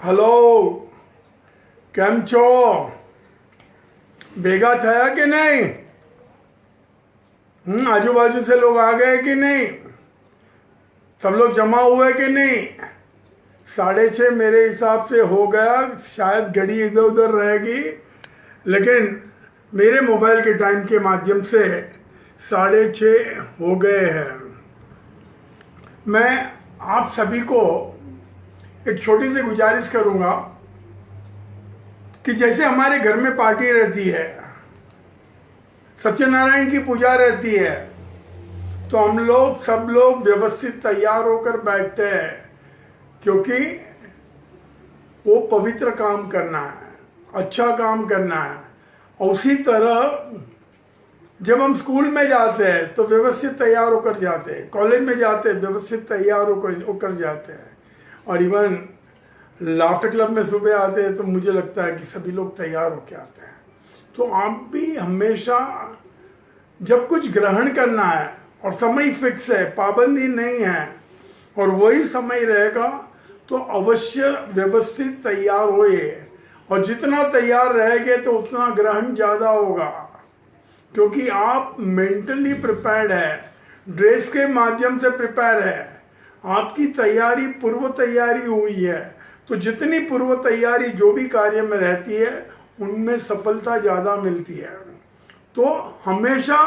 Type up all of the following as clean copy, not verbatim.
Hello, કેમ છો? भेगा થયા कि नहीं? आजू बाजू से लोग आ गए कि नहीं? सब लोग जमा हुए कि नहीं? 6:30 मेरे हिसाब से हो गया, शायद घड़ी इधर उधर रहेगी, लेकिन मेरे मोबाइल के टाइम के माध्यम से 6:30 हो गए हैं। मैं आप सभी को एक छोटी सी गुजारिश करूंगा कि जैसे हमारे घर में पार्टी रहती है, सत्यनारायण की पूजा रहती है, तो हम लोग सब लोग व्यवस्थित तैयार होकर बैठते हैं, क्योंकि वो पवित्र काम करना है, अच्छा काम करना है। और उसी तरह जब हम स्कूल में जाते हैं तो व्यवस्थित तैयार होकर जाते हैं, कॉलेज में जाते हैं व्यवस्थित तैयार होकर जाते हैं, और इवन लाफ्टर क्लब में सुबह आते हैं तो मुझे लगता है कि सभी लोग तैयार होकर आते हैं। तो आप भी हमेशा जब कुछ ग्रहण करना है और समय फिक्स है, पाबंदी नहीं है, और वही समय रहेगा, तो अवश्य व्यवस्थित तैयार होइए। और जितना तैयार रहेंगे तो उतना ग्रहण ज़्यादा होगा, क्योंकि आप मेंटली प्रिपेयर्ड है, ड्रेस के माध्यम से प्रिपेयर है, आपकी तैयारी पूर्व तैयारी हुई है। तो जितनी पूर्व तैयारी जो भी कार्य में रहती है उनमें सफलता ज़्यादा मिलती है। तो हमेशा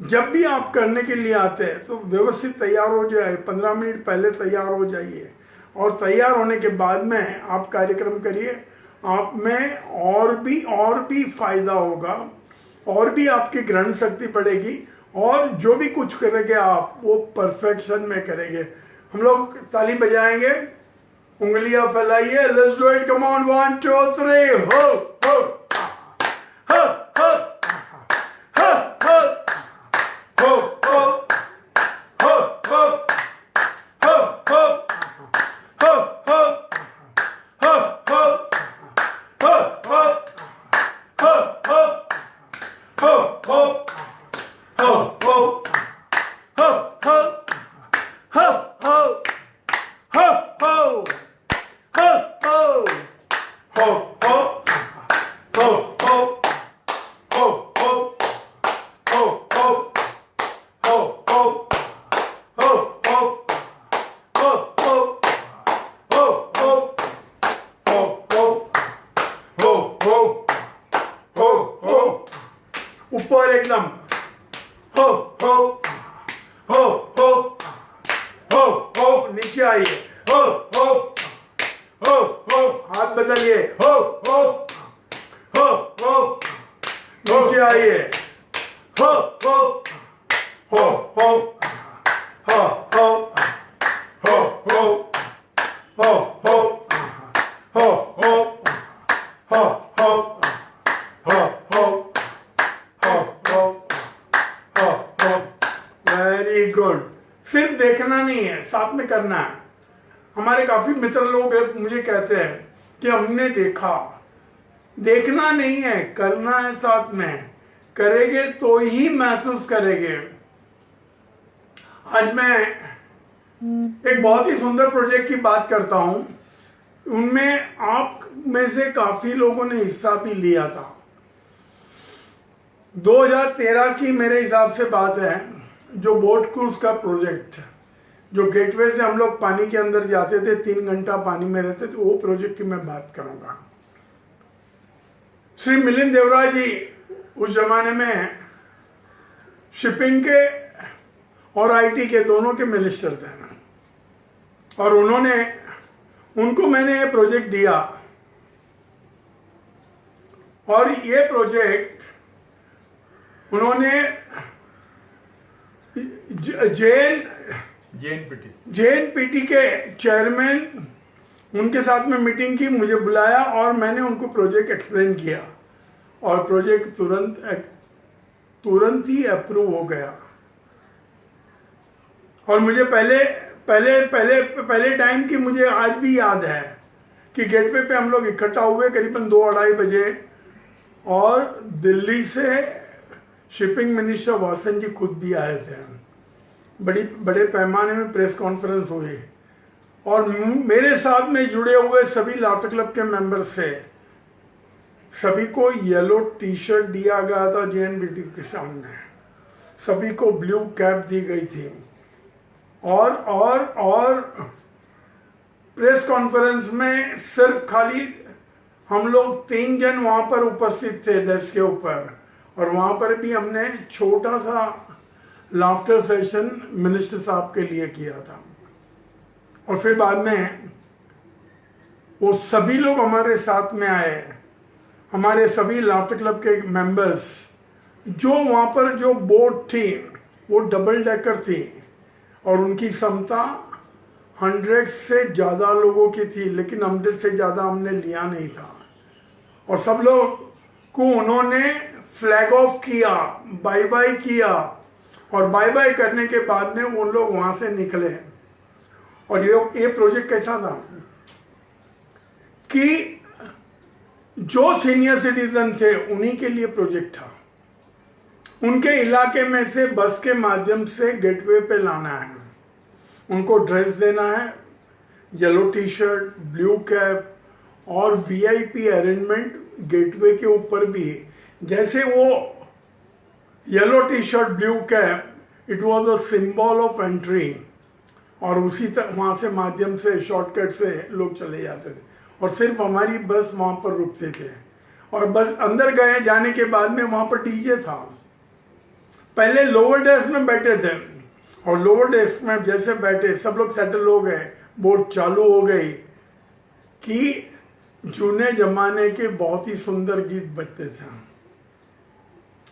जब भी आप करने के लिए आते हैं तो व्यवस्थित तैयार हो जाए, 15 मिनट पहले तैयार हो जाइए, और तैयार होने के बाद में आप कार्यक्रम करिए। आप में और भी फायदा होगा, और भी आपकी ग्रहण शक्ति बढ़ेगी, और जो भी कुछ करेंगे आप वो परफेक्शन में करेंगे। हम लोग ताली बजाएंगे, उंगलियां फैलाइए, let's do it, come on, 1 2 3, हो हो हो हो हो हो हो हो हो हो हो हो हो ऊपर एकदम, हो हो हो हो हो हो, नीचे आइए, हो हो हो हो, हाथ बदलिए, हो हो हो हो, नीचे आइए, हो हो हो हो हो हो हो हो हो हो हो हो हो हो वेरी गुड। सिर्फ देखना नहीं है, साथ में करना है। हमारे काफी मित्र लोग मुझे कहते हैं कि हमने देखा, देखना नहीं है, करना है, साथ में करेंगे तो ही महसूस करेंगे। आज मैं एक बहुत ही सुंदर प्रोजेक्ट की बात करता हूं, उनमें आप में से काफी लोगों ने हिस्सा भी लिया था। 2013 की मेरे हिसाब से बात है, जो बोट क्रूज का प्रोजेक्ट, जो गेटवे से हम लोग पानी के अंदर जाते थे, 3 घंटा पानी में रहते थे, वो प्रोजेक्ट की मैं बात करूंगा। श्री मिलिंद देवरा जी उस जमाने में शिपिंग के और आईटी के दोनों के मिनिस्टर थे, और उनको मैंने ये प्रोजेक्ट दिया, और ये प्रोजेक्ट उन्होंने जेएनपीटी के चेयरमैन, उनके साथ में मीटिंग की, मुझे बुलाया और मैंने उनको प्रोजेक्ट एक्सप्लेन किया, और प्रोजेक्ट तुरंत ही अप्रूव हो गया। और मुझे पहले टाइम की मुझे आज भी याद है कि गेटवे पे हम लोग इकट्ठा हुए करीबन 2-2:30 बजे, और दिल्ली से शिपिंग मिनिस्टर वासन जी खुद भी आए थे। बड़े पैमाने में प्रेस कॉन्फ्रेंस हुई और मेरे साथ में जुड़े हुए सभी लाफ्टर क्लब के मेंबर्स से सभी को येलो टी शर्ट दिया गया था जेएनबीटी के सामने, सभी को ब्लू कैप दी गई थी और प्रेस कॉन्फ्रेंस में सिर्फ खाली हम लोग 3 जन वहां पर उपस्थित थे डेस्क के ऊपर, और वहां पर भी हमने छोटा सा लाफ्टर सेशन मिनिस्टर साहब के लिए किया था। और फिर बाद में वो सभी लोग हमारे साथ में आए, हमारे सभी लाफ्टर क्लब के मेंबर्स। जो वहाँ पर जो बोट थी वो डबल डेकर थी और उनकी क्षमता 100 से ज़्यादा लोगों की थी, लेकिन 100 से ज़्यादा हमने लिया नहीं था। और सब लोग को उन्होंने फ्लैग ऑफ किया, बाय बाय किया, और बाय बाय करने के बाद में उन लोग वहाँ से निकले। और ये प्रोजेक्ट कैसा था कि जो सीनियर सिटीजन थे उन्हीं के लिए प्रोजेक्ट था। उनके इलाके में से बस के माध्यम से गेटवे पे लाना है, उनको ड्रेस देना है, yellow T shirt, blue cap और वीआईपी अरेंजमेंट गेटवे के ऊपर भी। जैसे वो yellow T shirt, blue cap, it was a symbol of entry, और उसी तक वहाँ से माध्यम से शॉर्टकट से लोग चले जाते थे और सिर्फ हमारी बस वहाँ पर रुकते थे। और बस अंदर गए जाने के बाद में वहाँ पर डीजे था। पहले लोअर डेस्क में बैठे थे और लोअर डेस्क में जैसे बैठे सब लोग सेटल हो गए, बोट चालू हो गई कि जूने जमाने के बहुत ही सुंदर गीत बजते थे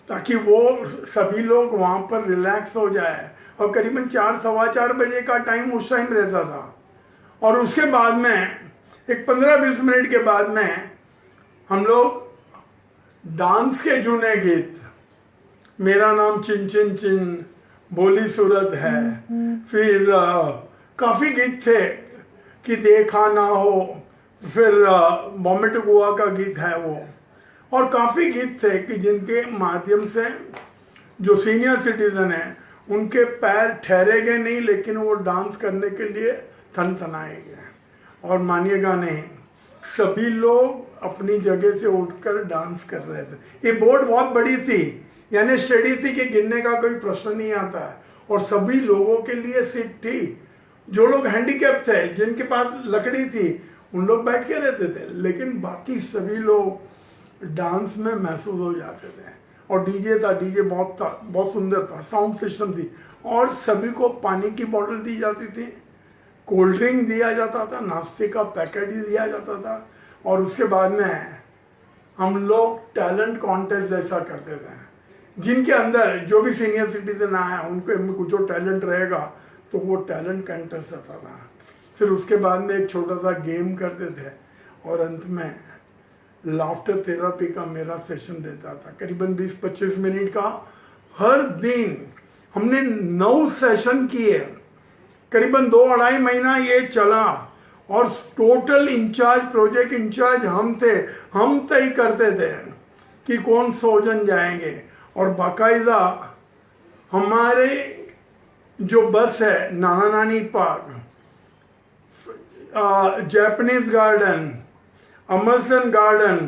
ताकि वो सभी लोग वहाँ पर रिलैक्स हो जाए। और करीबन 4 सवा 4 बजे का टाइम उस टाइम रहता था। और उसके बाद में एक 15-20 मिनट के बाद में हम लोग डांस के जूने गीत, मेरा नाम चिन चिन चिन, बोली सूरत है, फिर काफ़ी गीत थे कि देखा ना हो, फिर बॉम्बे टू गोवा का गीत है वो, और काफ़ी गीत थे कि जिनके माध्यम से जो सीनियर सिटीजन हैं उनके पैर ठहरे गए नहीं, लेकिन वो डांस करने के लिए थनथनाए गए। और मानिएगा नहीं, सभी लोग अपनी जगह से उठकर डांस कर रहे थे। ये बोट बहुत बड़ी थी, यानी स्टडी थी कि गिरने का कोई प्रश्न नहीं आता है, और सभी लोगों के लिए सीट थी। जो लोग हैंडीकैप थे, जिनके पास लकड़ी थी, उन लोग बैठ के रहते थे, लेकिन बाकी सभी लोग डांस में महसूस हो जाते थे। और डीजे था, डीजे बहुत सुंदर था, साउंड सिस्टम थी, और सभी को पानी की बोतल दी जाती थी, कोल्ड ड्रिंक दिया जाता था, नाश्ते का पैकेट ही दिया जाता था। और उसके बाद में हम लोग टैलेंट कॉन्टेस्ट जैसा करते थे, जिनके अंदर जो भी सीनियर सिटीजन आया उनको जो टैलेंट रहेगा तो वो टैलेंट कॉन्टेस्ट आता था। फिर उसके बाद में एक छोटा सा गेम करते थे, और अंत में लाफ्टर थेरेपी का मेरा सेशन रहता था, करीबन 20-25 मिनट का। हर दिन हमने 9 सेशन किए, करीबन 2-2.5 महीना ये चला, और टोटल इंचार्ज, प्रोजेक्ट इंचार्ज हम थे। हम तय करते थे कि कौन 100 जन जाएंगे, और बाकायदा हमारे जो बस है, Nana Nani park, Japanese garden, Amarson garden,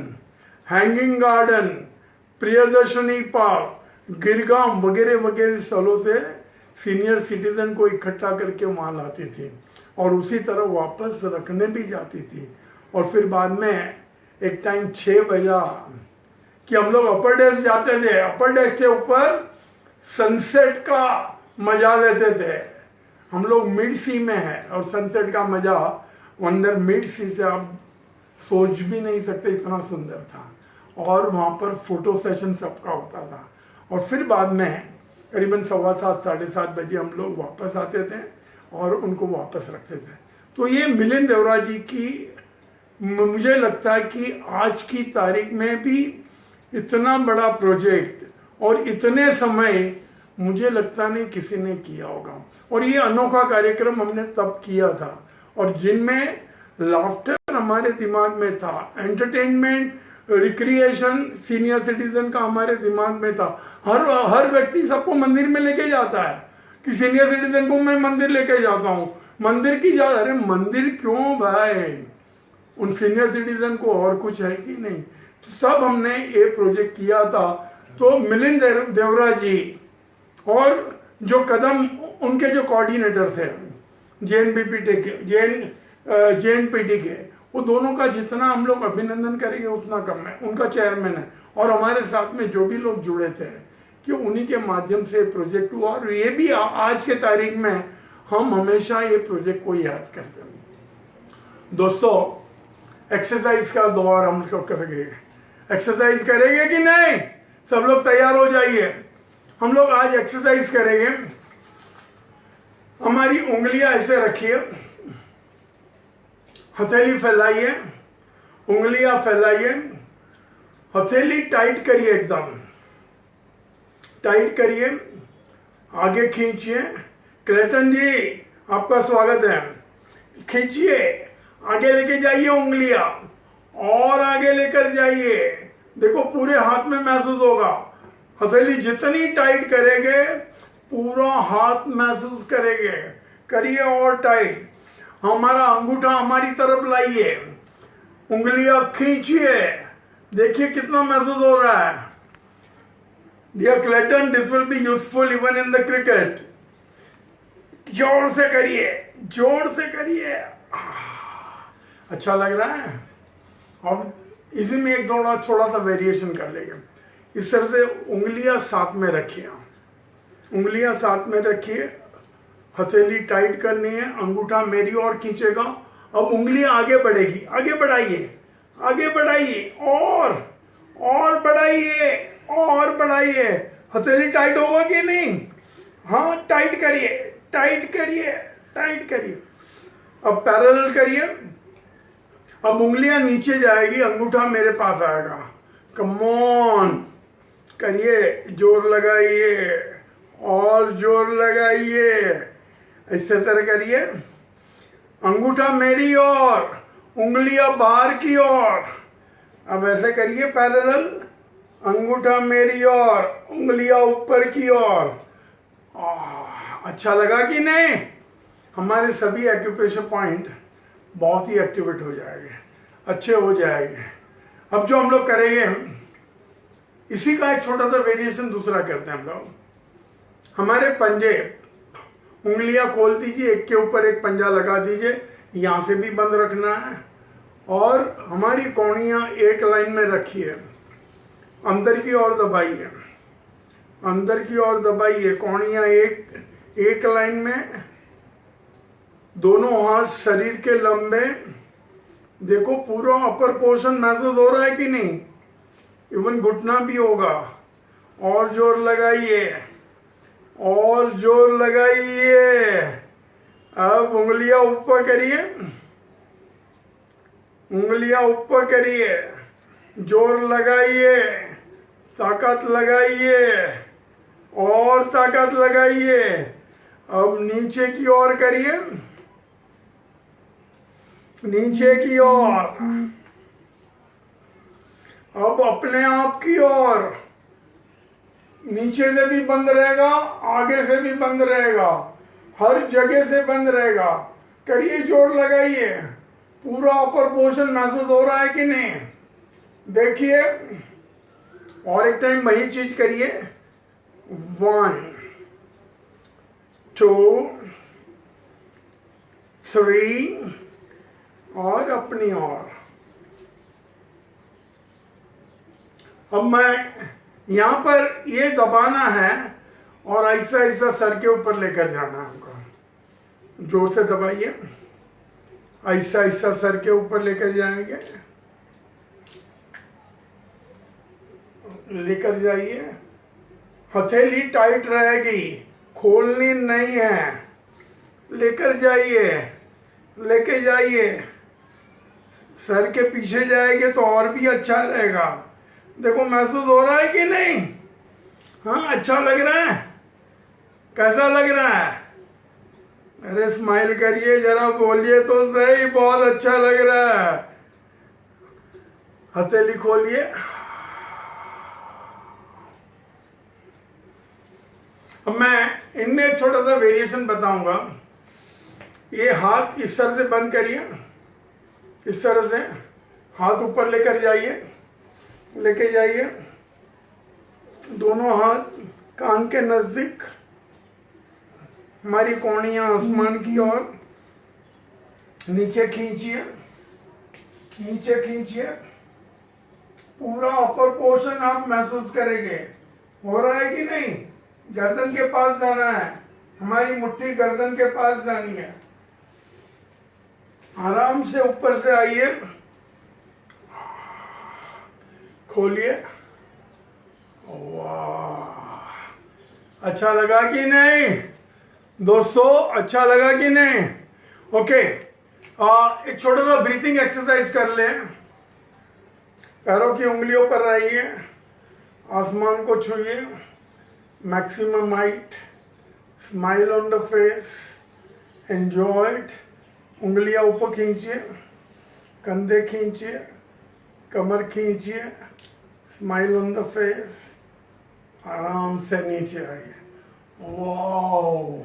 hanging garden, Priyadarshini park, Girgaon वगैरह वगैरह स्थलों से सीनियर सिटीजन को इकट्ठा करके वहाँ लाती थी, और उसी तरह वापस रखने भी जाती थी। और फिर बाद में एक टाइम 6 बजा कि हम लोग अपर डेस्क जाते थे। अपर डेस्क के ऊपर सनसेट का मजा लेते थे। हम लोग मिड सी में हैं, और सनसेट का मजा अंदर मिड सी से आप सोच भी नहीं सकते, इतना सुंदर था। और वहाँ पर फोटो सेशन सबका होता था। और फिर बाद में करीबन 7:15 साढ़े 7 बजे हम लोग वापस आते थे और उनको वापस रखते थे। तो ये मिलिंद देवरा जी की, मुझे लगता है कि आज की तारीख में भी इतना बड़ा प्रोजेक्ट और इतने समय मुझे लगता नहीं किसी ने किया होगा। और ये अनोखा कार्यक्रम हमने तब किया था, और जिनमें लाफ्टर हमारे दिमाग में था, एंटरटेनमेंट, रिक्रिएशन सीनियर सिटीजन का हमारे दिमाग में था। हर व्यक्ति सबको मंदिर में लेके जाता है कि सीनियर सिटीजन को मैं मंदिर लेके जाता हूँ, मंदिर की जा, अरे मंदिर क्यों भाई, उन सीनियर सिटीजन को और कुछ है कि नहीं। तो सब हमने ये प्रोजेक्ट किया था। तो मिलिंद देवरा जी और जो कदम उनके जो कोऑर्डिनेटर थे जेएनपीटी के, वो दोनों का जितना हम लोग अभिनंदन करेंगे उतना कम है। उनका चेयरमैन है और हमारे साथ में जो भी लोग जुड़े थे कि उन्हीं के माध्यम से प्रोजेक्ट हुआ। और ये भी आज के तारीख में हम हमेशा ये प्रोजेक्ट को याद करते हैं। दोस्तों, एक्सरसाइज का दौर हम लोग करेंगे। एक्सरसाइज करेंगे कि नहीं? सब लोग तैयार हो जाइए। हम लोग आज एक्सरसाइज करेंगे। हमारी उंगलियां ऐसे रखिए, हथेली फैलाइए, उंगलियां फैलाइए, हथेली टाइट करिए, एकदम टाइट करिए, आगे खींचिए। क्लेटन जी आपका स्वागत है। खींचिए, आगे लेके जाइए, उंगलियां और आगे लेकर जाइए। देखो पूरे हाथ में महसूस होगा। हथेली जितनी टाइट करेंगे पूरा हाथ महसूस करेंगे। करिए और टाइट। हमारा अंगूठा हमारी तरफ लाइए, उंगलियां खींचिए, देखिए कितना महसूस हो रहा है। Dear Clayton, this will be useful even in the cricket. जोर से करिए, जोर से करिए। अच्छा लग रहा है। अब इसी में एक थोड़ा सा वेरिएशन कर लेंगे। इस तरह से उंगलियां साथ में रखिए, उंगलियां साथ में रखिए, हथेली टाइट करनी है, अंगूठा मेरी ओर खींचेगा। अब उंगलियां आगे बढ़ेगी, आगे बढ़ाइए, आगे बढ़ाइए और बढ़ाइए और बढ़ाइए। हथेली टाइट होगा कि नहीं? हाँ, टाइट करिए, टाइट करिए, टाइट करिए। अब पैरेलल करिए। अब उंगलियां नीचे जाएगी, अंगूठा मेरे पास आएगा। कम ऑन, करिए, जोर लगाइए और जोर लगाइए। इस तरह करिए, अंगूठा मेरी ओर, उंगलियां बाहर की ओर। अब ऐसे करिए पैरेलल, अंगूठा मेरी ओर, उंगलियां ऊपर की ओर। अच्छा लगा कि नहीं? हमारे सभी एक्यूप्रेशर पॉइंट बहुत ही एक्टिवेट हो जाएंगे, अच्छे हो जाएंगे। अब जो हम लोग करेंगे, इसी का एक छोटा सा वेरिएशन दूसरा करते हैं हम लोग। हमारे पंजे, उंगलियां खोल दीजिए, एक के ऊपर एक पंजा लगा दीजिए, यहां से भी बंद रखना है। और हमारी कौड़ियां एक लाइन में रखिए, अंदर की ओर दबाइए, अंदर की ओर दबाइए। कौड़ियां एक लाइन में, दोनों हाथ शरीर के लंबे। देखो पूरा अपर पोर्शन महसूस हो रहा है कि नहीं? इवन घुटना भी होगा। और जोर लगाइए और जोर लगाइए। अब उंगलियां ऊपर करिए, उंगलियां ऊपर करिए, जोर लगाइए, ताकत लगाइए और ताकत लगाइए। अब नीचे की ओर करिए, नीचे की ओर। अब अपने आप की ओर, नीचे से भी बंद रहेगा, आगे से भी बंद रहेगा, हर जगह से बंद रहेगा। करिए, जोर लगाइए। पूरा अपर पोर्शन महसूस हो रहा है कि नहीं? देखिए, और एक टाइम वही चीज करिए। 1 2 3 और अपनी ओर। अब मैं यहां पर ये दबाना है और ऐसा ऐसा सर के ऊपर लेकर जाना है हमको। जोर से दबाइए, ऐसा ऐसा सर के ऊपर लेकर जाएंगे, लेकर जाइए। हथेली टाइट रहेगी, खोलनी नहीं है। लेकर जाइए, लेके जाइए। सर के पीछे जाएंगे तो और भी अच्छा रहेगा। देखो महसूस हो रहा है कि नहीं? हाँ, अच्छा लग रहा है? कैसा लग रहा है? अरे स्माइल करिए, जरा बोलिए तो सही, बहुत अच्छा लग रहा है। हथेली खोलिए। अब मैं इनमें एक छोटा सा वेरिएशन बताऊंगा। ये हाथ इस तरह से बंद करिए, इस तरह से हाथ ऊपर लेकर जाइए, लेके जाइए, दोनों हाथ कान के नजदीक, हमारी कोहनियां आसमान की ओर, नीचे खींचिए, नीचे खींचिए, पूरा अपर पोर्शन आप महसूस करेंगे। हो रहा है कि नहीं? गर्दन के पास जाना है, हमारी मुट्ठी गर्दन के पास जानी है। आराम से ऊपर से आइए, खोलिए। वाह, अच्छा लगा कि नहीं दोस्तों? अच्छा लगा कि नहीं? ओके, एक छोटा सा ब्रीथिंग एक्सरसाइज कर लें। पैरों की उंगलियों पर रहिए, आसमान को छूइए, maximum height, smile on the face, enjoy it. उंगलियां ऊपर खींचिए, कंधे खींचिए, कमर खींचिए, स्माइल ऑन द फेस, आराम से नीचे आइए। वाओ!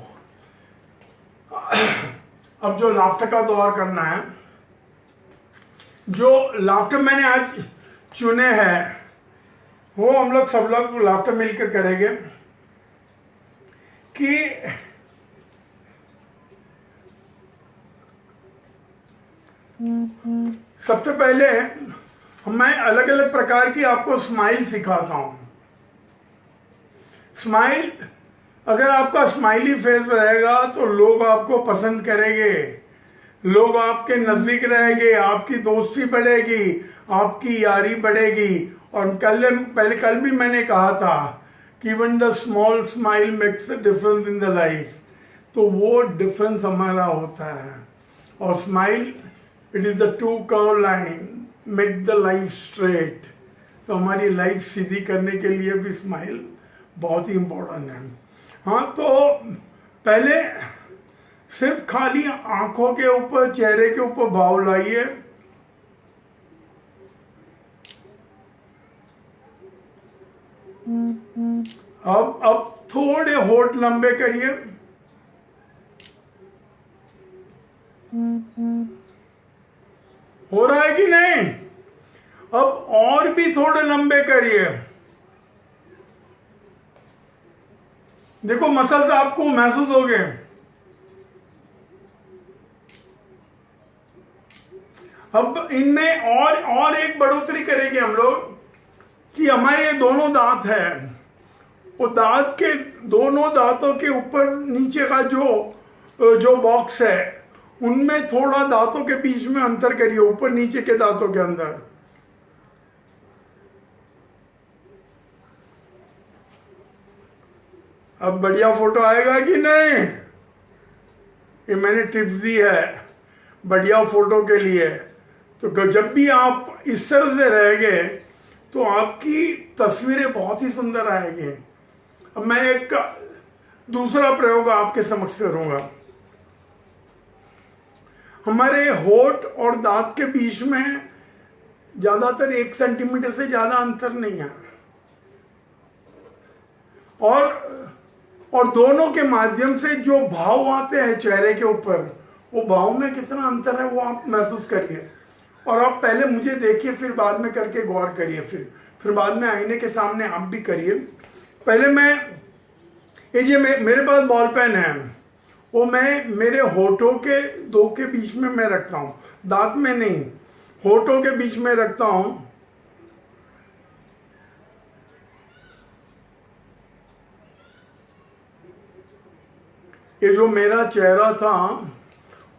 अब जो लाफ्टर का दौर करना है, जो लाफ्टर मैंने आज चुने हैं, वो हम लोग सब लोग लाफ्टर मिलकर करेंगे। कि सबसे पहले मैं अलग अलग प्रकार की आपको स्माइल सिखाता हूं। स्माइल, अगर आपका स्माइली फेस रहेगा तो लोग आपको पसंद करेंगे, लोग आपके नजदीक रहेंगे, आपकी दोस्ती बढ़ेगी, आपकी यारी बढ़ेगी। और कल भी मैंने कहा था कि even the small smile makes a difference in the life. तो वो डिफरेंस हमारा होता है। और smile, it is the two curve line make the life straight. तो हमारी लाइफ सीधी करने के लिए भी स्माइल बहुत ही इम्पोर्टेंट है। हाँ, तो पहले सिर्फ खाली आंखों के ऊपर, चेहरे के ऊपर भाव लाइए। अब थोड़े होठ लंबे करिए। हो रहा है कि नहीं? अब और भी थोड़े लंबे करिए। देखो मसल्स आपको महसूस हो गए। अब इनमें और एक बढ़ोतरी करेंगे हम लोग कि हमारे दोनों दांत है, वो दांत के दोनों दांतों के ऊपर नीचे का जो बॉक्स है, उनमें थोड़ा दांतों के बीच में अंतर करिए, ऊपर नीचे के दांतों के अंदर। अब बढ़िया फोटो आएगा कि नहीं? ये मैंने टिप्स दी है बढ़िया फोटो के लिए। तो जब भी आप इस तरह से रहेंगे तो आपकी तस्वीरें बहुत ही सुंदर आएगी। अब मैं एक दूसरा प्रयोग आपके समक्ष करूंगा। हमारे होठ और दांत के बीच में ज्यादातर 1 सेंटीमीटर से ज्यादा अंतर नहीं है, और दोनों के माध्यम से जो भाव आते हैं चेहरे के ऊपर, वो भाव में कितना अंतर है वो आप महसूस करिए। और आप पहले मुझे देखिए, फिर बाद में करके गौर करिए, फिर बाद में आईने के सामने आप भी करिए। पहले मैं ये मेरे पास बॉल पेन है, वो मैं मेरे होठों के दो के बीच में मैं रखता हूँ, दांत में नहीं, होठों के बीच में रखता हूँ। ये जो मेरा चेहरा था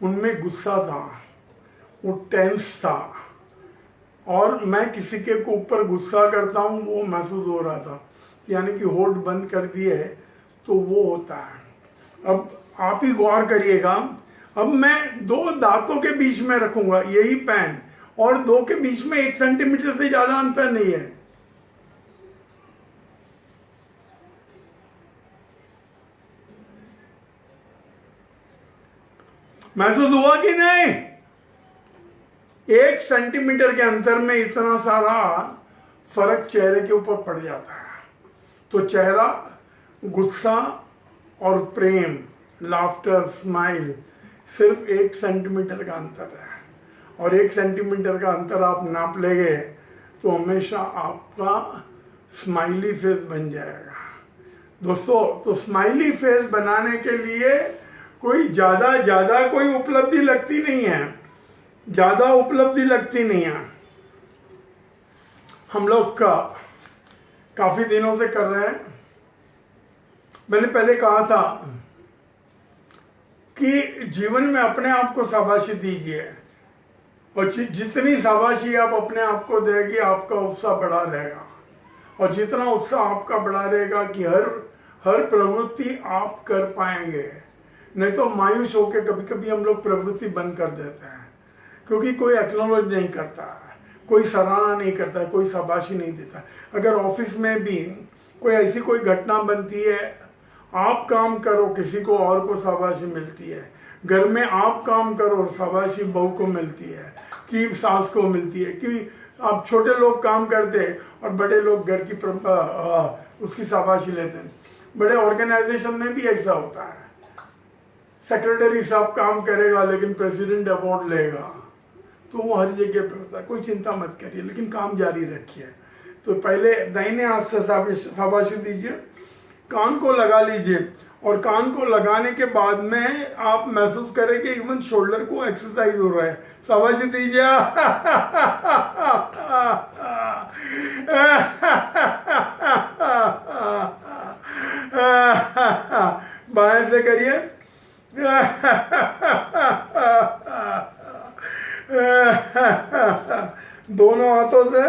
उनमें गुस्सा था, वो टेंस था, और मैं किसी के ऊपर गुस्सा करता हूँ वो महसूस हो रहा था, यानी कि होठ बंद कर दिए तो वो होता है। अब आप ही गौर करिएगा। अब मैं 2 दांतों के बीच में रखूंगा यही पेन, और 2 के बीच में 1 सेंटीमीटर से ज्यादा अंतर नहीं है। महसूस हुआ कि नहीं? 1 सेंटीमीटर के अंतर में इतना सारा फर्क चेहरे के ऊपर पड़ जाता है। तो चेहरा गुस्सा और प्रेम, लाफ्टर, स्माइल सिर्फ 1 सेंटीमीटर का अंतर है, और 1 सेंटीमीटर का अंतर आप नाप लेंगे तो हमेशा आपका स्माइली फेस बन जाएगा। दोस्तों, तो स्माइली फेस बनाने के लिए कोई ज़्यादा कोई उपलब्धि लगती नहीं है, ज़्यादा उपलब्धि लगती नहीं है। हम लोग काफ़ी दिनों से कर रहे हैं। मैंने पहले कहा था कि जीवन में अपने आप को शाबाशी दीजिए, और जितनी शाबाशी आप अपने आप को देगी आपका उत्साह बढ़ा रहेगा, और जितना उत्साह आपका बढ़ा रहेगा कि हर प्रवृत्ति आप कर पाएंगे। नहीं तो मायूस होकर कभी कभी हम लोग प्रवृत्ति बंद कर देते हैं, क्योंकि कोई एक्नॉलेज नहीं करता, कोई सराहना नहीं करता, कोई शाबाशी नहीं देता। अगर ऑफिस में भी कोई ऐसी कोई घटना बनती है, आप काम करो, किसी को और को शाबाशी मिलती है। घर में आप काम करो, शाबाशी बहू को मिलती है, कि सास को मिलती है, कि आप छोटे लोग काम करते और बड़े लोग घर की उसकी शाबाशी लेते हैं। बड़े ऑर्गेनाइजेशन में भी ऐसा होता है, सेक्रेटरी साहब काम करेगा लेकिन प्रेसिडेंट अवार्ड लेगा, तो वो हर जगह पे होता है। कोई चिंता मत करिए, लेकिन काम जारी रखिए। तो पहले दाहिने हाथ से शाबाशी दीजिए, कान को लगा लीजिए, और कान को लगाने के बाद में आप महसूस करेंगे इवन शोल्डर को एक्सरसाइज हो रहा है। शाबाशी दीजिए। बाएं से करिए। दोनों हाथों से।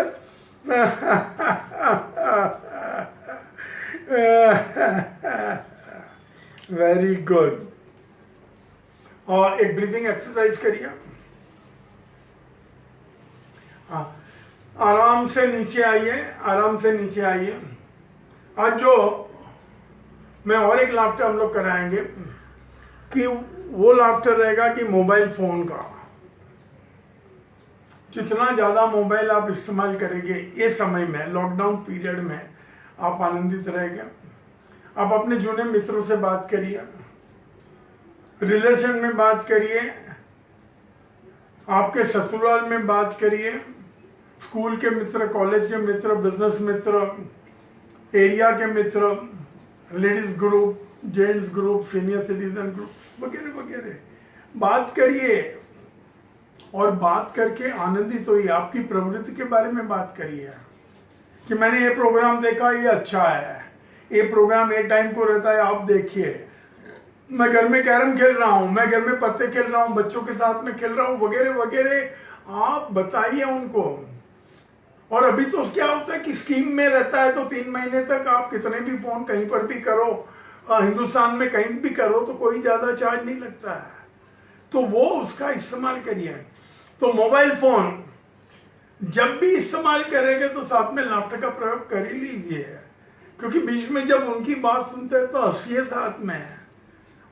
Very good. और एक ब्रीथिंग एक्सरसाइज करिए। हाँ, आराम से नीचे आइए, आराम से नीचे आइए। आज जो मैं और एक लाफ्टर हम लोग कराएंगे कि वो लाफ्टर रहेगा कि मोबाइल फोन का। जितना ज़्यादा मोबाइल आप इस्तेमाल करेंगे ये समय में, लॉकडाउन पीरियड में, आप आनंदित रहेंगे। आप अपने जूने मित्रों से बात करिए, रिलेशन में बात करिए, आपके ससुराल में बात करिए, स्कूल के मित्र, कॉलेज के मित्र, बिजनेस मित्र, एरिया के मित्र, ladies group, gents group, senior citizen group वगैरह वगैरह बात करिए। और बात करके आनंदित होइए। आपकी प्रवृत्ति के बारे में बात करिए कि मैंने ये प्रोग्राम देखा, ये अच्छा है, ये प्रोग्राम ये टाइम को रहता है, आप देखिए। मैं घर में कैरम खेल रहा हूँ, मैं घर में पत्ते खेल रहा हूँ, बच्चों के साथ में खेल रहा हूँ, वगैरह वगैरह आप बताइए उनको। और अभी तो क्या होता है कि स्कीम में रहता है, तो 3 महीने तक आप कितने भी फोन कहीं पर भी करो, हिंदुस्तान में कहीं भी करो, तो कोई ज्यादा चार्ज नहीं लगता है। तो वो उसका इस्तेमाल करिए। तो मोबाइल फोन जब भी इस्तेमाल करेंगे तो साथ में लाफ्टर का प्रयोग कर ही लीजिए, क्योंकि बीच में जब उनकी बात सुनते हैं तो हंसिए साथ में,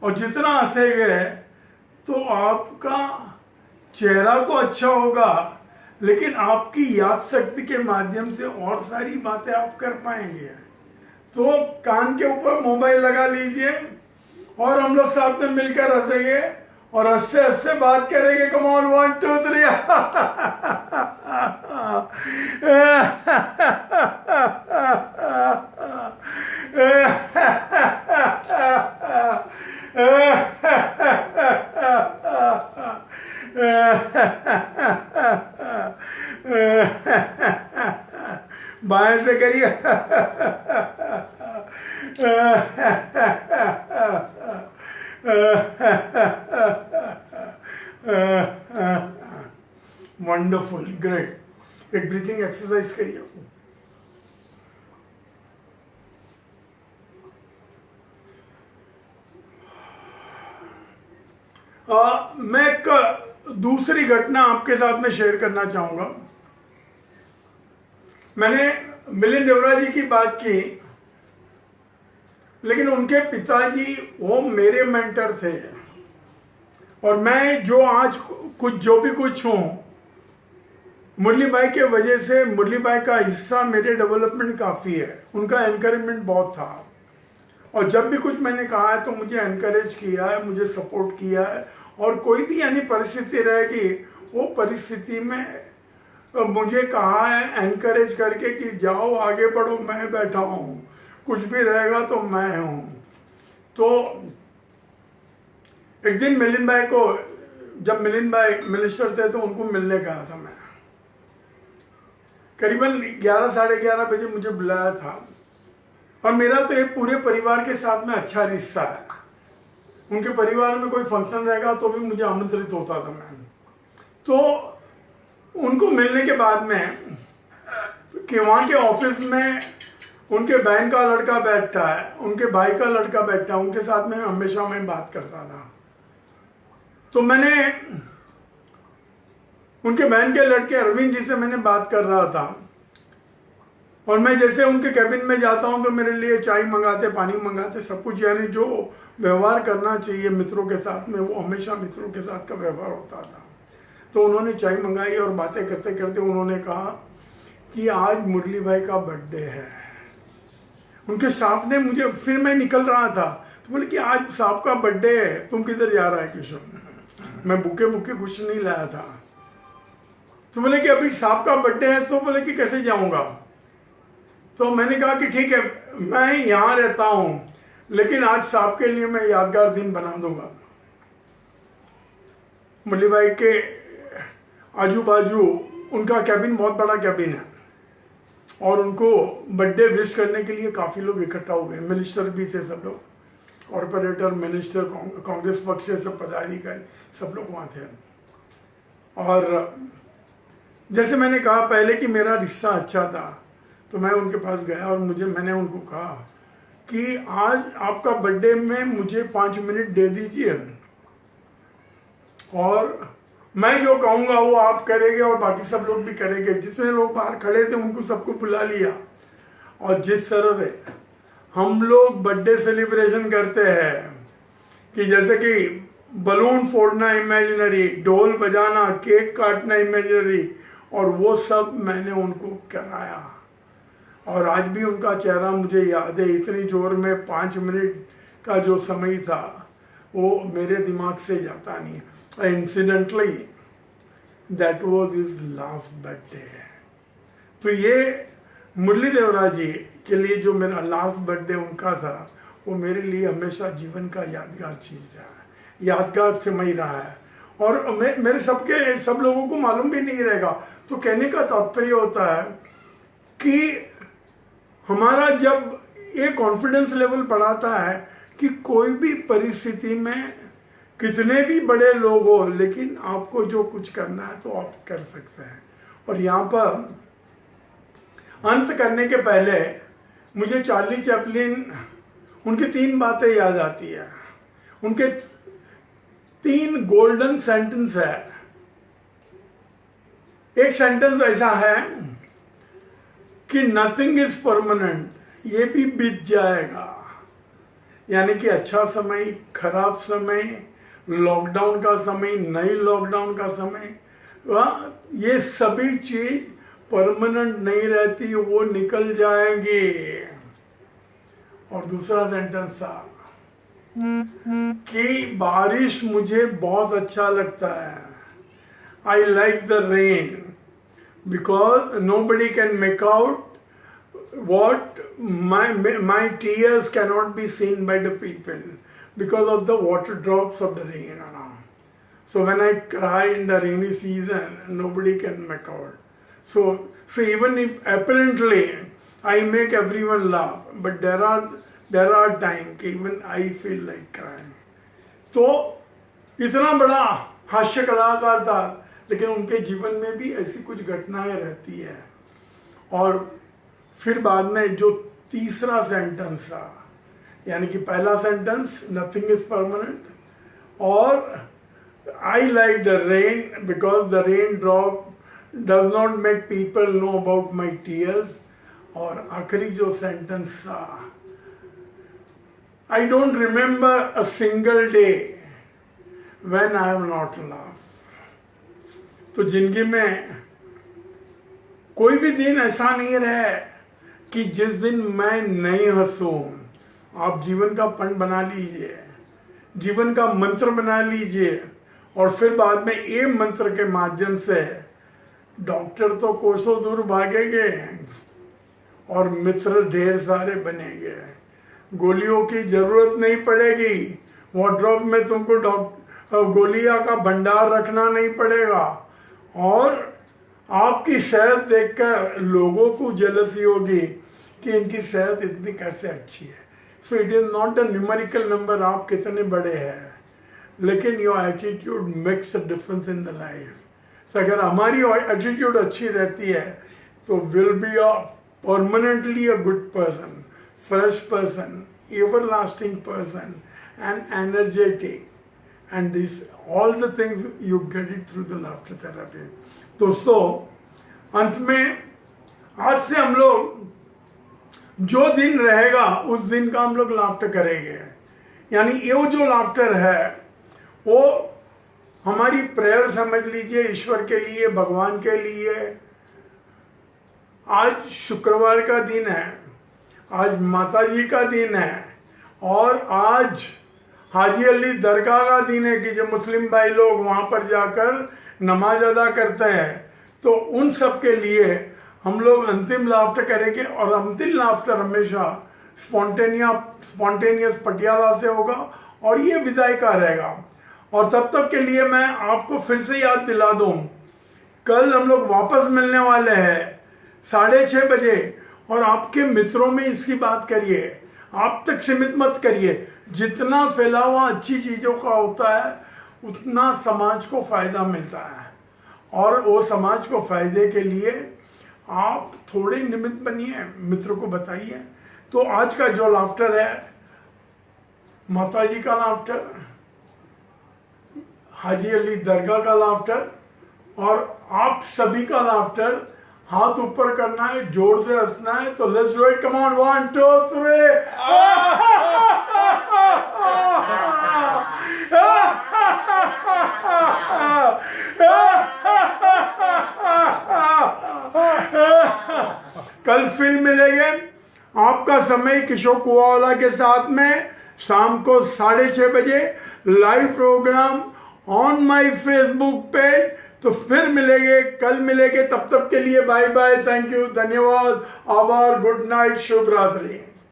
और जितना हंसेंगे तो आपका चेहरा तो अच्छा होगा, लेकिन आपकी याद शक्ति के माध्यम से और सारी बातें आप कर पाएंगे। तो कान के ऊपर मोबाइल लगा लीजिए और हम लोग साथ में मिलकर हंसेंगे और हंसते हंसते बात करेंगे। कम ऑन, 1 2 3। बाएं से करिए। Wonderful, great. एक ब्रीथिंग एक्सरसाइज करिए। मैं एक दूसरी घटना आपके साथ में शेयर करना चाहूंगा। मैंने मिलिंद देवरा जी की बात की, लेकिन उनके पिताजी वो मेरे मेंटर थे, और मैं जो आज जो भी कुछ हूँ मुरली भाई के वजह से। मुरली भाई का हिस्सा मेरे डेवलपमेंट काफ़ी है, उनका एनकरेजमेंट बहुत था। और जब भी कुछ मैंने कहा है तो मुझे एनकरेज किया है, मुझे सपोर्ट किया है। और कोई भी यानी परिस्थिति रहेगी, वो परिस्थिति में मुझे कहा है एनकरेज करके कि जाओ आगे बढ़ो, मैं बैठा हूँ, कुछ भी रहेगा तो मैं हूँ। तो एक दिन मिलिंद भाई को, जब मिलिंद भाई मिनिस्टर थे तो उनको मिलने गया था मैं, करीबन 11 साढ़े 11 बजे मुझे बुलाया था। और मेरा तो एक पूरे परिवार के साथ में अच्छा रिश्ता है, उनके परिवार में कोई फंक्शन रहेगा तो भी मुझे आमंत्रित होता था मैं। तो उनको मिलने के बाद में कि वहाँ के ऑफिस में उनके बहन का लड़का बैठता है, उनके भाई का लड़का बैठता है, उनके साथ में हमेशा मैं बात करता था। तो मैंने उनके बहन के लड़के अरविंद जी से मैंने बात कर रहा था, और मैं जैसे उनके कैबिन में जाता हूं तो मेरे लिए चाय मंगाते, पानी मंगाते, सब कुछ, यानी जो व्यवहार करना चाहिए मित्रों के साथ में वो हमेशा मित्रों के साथ का व्यवहार होता था। तो उन्होंने चाय मंगाई और बातें करते करते उन्होंने कहा कि आज मुरली भाई का बर्थडे है। उनके स्टाफ ने मुझे, फिर मैं निकल रहा था तो बोले कि आज साहब का बर्थडे है, तुम किधर जा रहा है किशोर? मैं बुके कुछ नहीं लाया था। तो बोले कि अभी साहब का बर्थडे है, तो बोले कि कैसे जाऊंगा? तो मैंने कहा कि ठीक है, मैं यहाँ रहता हूँ लेकिन आज साहब के लिए मैं यादगार दिन बना दूंगा। मुरली भाई के आजू बाजू उनका कैबिन बहुत बड़ा कैबिन है, और उनको बर्थडे विश करने के लिए काफ़ी लोग इकट्ठा हुए, मिनिस्टर भी थे, सब लोग, कॉरपोरेटर, मिनिस्टर, कांग्रेस पक्ष से सब पदाधिकारी, सब लोग वहाँ थे। और जैसे मैंने कहा पहले कि मेरा रिश्ता अच्छा था, तो मैं उनके पास गया और मैंने उनको कहा कि आज आपका बर्थडे में मुझे 5 मिनट दे दीजिए, और मैं जो कहूँगा वो आप करेंगे और बाकी सब लोग भी करेंगे। जितने लोग बाहर खड़े थे उनको सबको बुला लिया, और जिस तरह से हम लोग बर्थडे सेलिब्रेशन करते हैं कि जैसे कि बलून फोड़ना इमेजिनरी, ढोल बजाना, केक काटना इमेजिनरी, और वो सब मैंने उनको कराया। और आज भी उनका चेहरा मुझे याद है, इतनी जोर में 5 मिनट का जो समय था वो मेरे दिमाग से जाता नहीं। Incidentally that was his last birthday. तो ये मुरली देवराज जी के लिए जो मेरा लास्ट बर्थडे उनका था, वो मेरे लिए हमेशा जीवन का यादगार चीज है, यादगार समय रहा है। और मेरे सब लोगों को मालूम भी नहीं रहेगा। तो कहने का तात्पर्य होता है कि हमारा जब ये कॉन्फिडेंस लेवल बढ़ाता है कि कोई भी परिस्थिति में कितने भी बड़े लोग हो, लेकिन आपको जो कुछ करना है तो आप कर सकते हैं। और यहाँ पर अंत करने के पहले मुझे चार्ली चैपलिन, उनकी 3 बातें याद आती है। उनके 3 गोल्डन सेंटेंस है। एक सेंटेंस ऐसा है कि नथिंग इज परमानेंट, ये भी बीत जाएगा। यानी कि अच्छा समय, खराब समय, लॉकडाउन का समय, नई लॉकडाउन का समय, ये सभी चीज परमानेंट नहीं रहती, वो निकल जाएंगे। और दूसरा सेंटेंस था कि बारिश मुझे बहुत अच्छा लगता है। I like the rain because nobody can make out what my tears cannot be seen by the people because of the water drops of the rain. So when I cry in the rainy season, nobody can make out. So even if apparently I make everyone laugh, but there are times even I feel like crying. तो इतना बड़ा हास्य कलाकार था, लेकिन उनके जीवन में भी ऐसी कुछ घटनाएं रहती है। और फिर बाद में जो तीसरा सेंटेंस था, यानी कि पहला सेंटेंस नथिंग इज परमानेंट, और I like the rain because the rain drop does not make people know about my tears, और आखिरी जो सेंटेंस था, I don't remember a single day when I have not laughed. तो जिंदगी में कोई भी दिन ऐसा नहीं रहे कि जिस दिन मैं नहीं हंसूं, आप जीवन का फंड बना लीजिए, जीवन का मंत्र बना लीजिए, और फिर बाद में ये मंत्र के माध्यम से डॉक्टर तो कोसों दूर भागेंगे और मित्र ढेर सारे बनेंगे। गोलियों की जरूरत नहीं पड़ेगी, वार्डरोब में तुमको गोलियां का भंडार रखना नहीं पड़ेगा, और आपकी सेहत देखकर लोगों को जेलसी होगी कि इनकी सेहत इतनी कैसे अच्छी है। So it is not a numerical number आप कितने बड़े हैं, लेकिन your attitude makes a difference in the life. अगर हमारी एटीट्यूड अच्छी रहती है तो will be a permanently a good person, fresh person, everlasting person, and energetic, and this all the things you get it through the laughter therapy. दोस्तों, अंत में आज से हम लोग जो दिन रहेगा उस दिन का हम लोग लाफ्टर करेंगे। यानी ये जो लाफ्टर है वो हमारी प्रेयर समझ लीजिए, ईश्वर के लिए, भगवान के लिए। आज शुक्रवार का दिन है, आज माता जी का दिन है, और आज हाजी अली दरगाह का दिन है कि जो मुस्लिम भाई लोग वहाँ पर जाकर नमाज अदा करते हैं। तो उन सब के लिए हम लोग अंतिम लाफ्टर करेंगे, और अंतिम लाफ्टर हमेशा स्पॉन्टेनियस पटियाला से होगा, और ये विदाई का रहेगा। और तब तक के लिए मैं आपको फिर से याद दिला दूं, कल हम लोग वापस मिलने वाले हैं 6:30 बजे, और आपके मित्रों में इसकी बात करिए, आप तक सीमित मत करिए। जितना फैलावा अच्छी चीज़ों का होता है उतना समाज को फायदा मिलता है, और वो समाज को फायदे के लिए आप थोड़े निमित्त बनिए, मित्र को बताइए। तो आज का जो लाफ्टर है, माता जी का लाफ्टर, हाजी अली दरगाह का लाफ्टर, और आप सभी का लाफ्टर। हाथ ऊपर करना है, जोर से हंसना है। तो let's do it, come on, 1 2 3। कल फिर मिलेंगे, आपका समय किशोर कुआवाला के साथ में, शाम को 6:30 बजे live programme on my Facebook page. तो फिर मिलेंगे, कल मिलेंगे, तब तक के लिए बाय बाय, थैंक यू, धन्यवाद, आभार, गुड नाइट, शुभ रात्रि।